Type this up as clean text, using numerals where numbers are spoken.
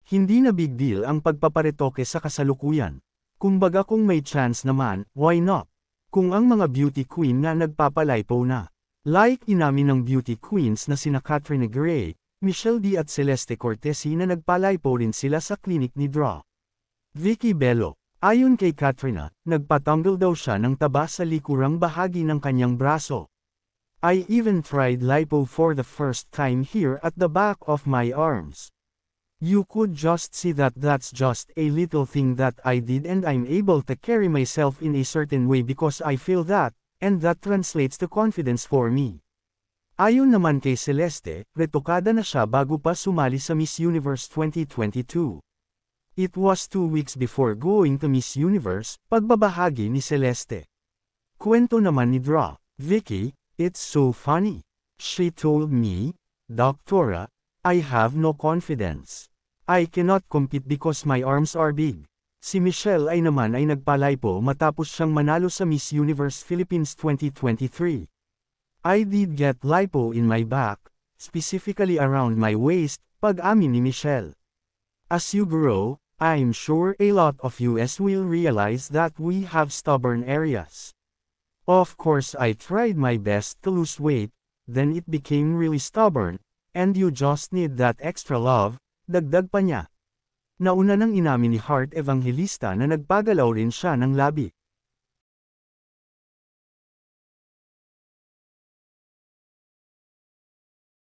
Hindi na big deal ang pagpaparetoke sa kasalukuyan. Kumbaga kung may chance naman, why not? Kung ang mga beauty queen na nagpapalipo na. Like inamin ng beauty queens na sina Katrina Gray, Michelle D at Celeste Cortesi na nagpalipo rin sila sa klinik ni Dra. Vicky Bello. Ayon kay Katrina, nagpatanggal daw siya ng taba sa likurang bahagi ng kanyang braso. I even tried lipo for the first time here at the back of my arms. You could just see that that's just a little thing that I did and I'm able to carry myself in a certain way because I feel that, and that translates to confidence for me. Ayon naman kay Celeste, retokada na siya bago pa sumali sa Miss Universe 2022. It was 2 weeks before going to Miss Universe, pagbabahagi ni Celeste. Kwento naman ni Dra. Vicky, it's so funny. She told me, Doctora, I have no confidence. I cannot compete because my arms are big. Si Michelle ay naman ay nagpalipo matapos siyang manalo sa Miss Universe Philippines 2023. I did get lipo in my back, specifically around my waist, pag-amin ni Michelle. As you grow, I'm sure a lot of US will realize that we have stubborn areas. Of course I tried my best to lose weight, then it became really stubborn, and you just need that extra love, dagdag pa niya. Nauna nang inamin ni Heart Evangelista na nagpagalaw rin siya ng labi.